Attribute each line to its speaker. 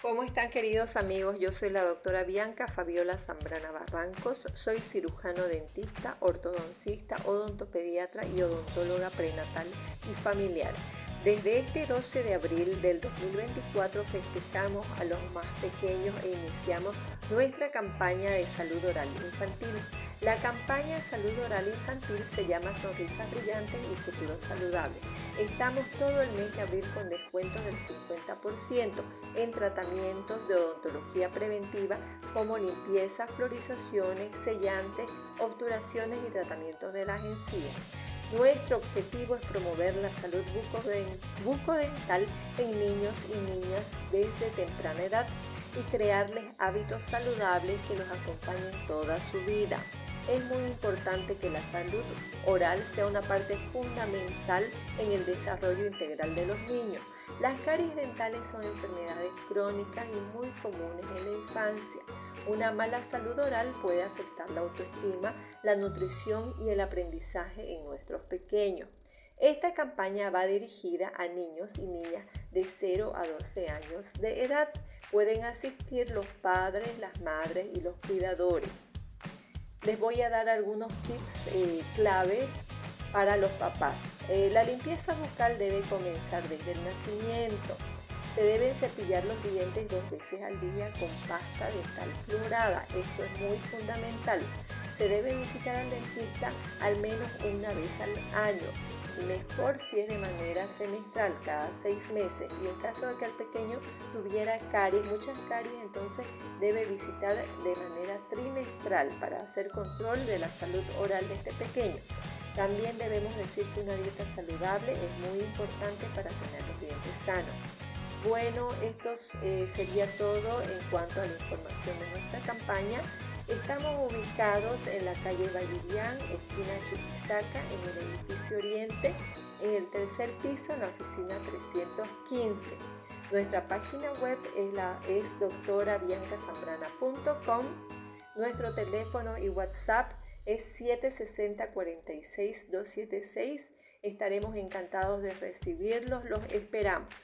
Speaker 1: ¿Cómo están, queridos amigos? Yo soy la doctora Bianca Fabiola Zambrana Barrancos, soy cirujano dentista, ortodoncista, odontopediatra y odontóloga prenatal y familiar. Desde este 12 de abril del 2024 festejamos a los más pequeños e iniciamos nuestra campaña de salud oral infantil. La campaña de salud oral infantil se llama Sonrisas Brillantes y Futuro Saludable. Estamos todo el mes de abril con descuentos del 50% en tratamientos de odontología preventiva como limpieza, florizaciones, sellantes, obturaciones y tratamientos de las encías. Nuestro objetivo es promover la salud bucodental en niños y niñas desde temprana edad y crearles hábitos saludables que los acompañen toda su vida. Es muy importante que la salud oral sea una parte fundamental en el desarrollo integral de los niños. Las caries dentales son enfermedades crónicas y muy comunes en la infancia. Una mala salud oral puede afectar la autoestima, la nutrición y el aprendizaje en nuestros pequeños. Esta campaña va dirigida a niños y niñas de 0 a 12 años de edad. Pueden asistir los padres, las madres y los cuidadores. Les voy a dar algunos tips claves para los papás. La limpieza bucal debe comenzar desde el nacimiento. Se deben cepillar los dientes 2 veces al día con pasta dental fluorada. Esto es muy fundamental. Se debe visitar al dentista al menos una vez al año. Mejor si es de manera semestral, cada 6 meses. Y en caso de que el pequeño tuviera caries, muchas caries, entonces debe visitar de manera trimestral para hacer control de la salud oral de este pequeño. También debemos decir que una dieta saludable es muy importante para tener los dientes sanos. Bueno, esto sería todo en cuanto a la información de nuestra campaña. Estamos ubicados en la calle Vallivian, esquina Chuquisaca, en el edificio Oriente, en el tercer piso, en la oficina 315. Nuestra página web es doctorabiancazambrana.com. Nuestro teléfono y WhatsApp es 760-46-276. Estaremos encantados de recibirlos, los esperamos.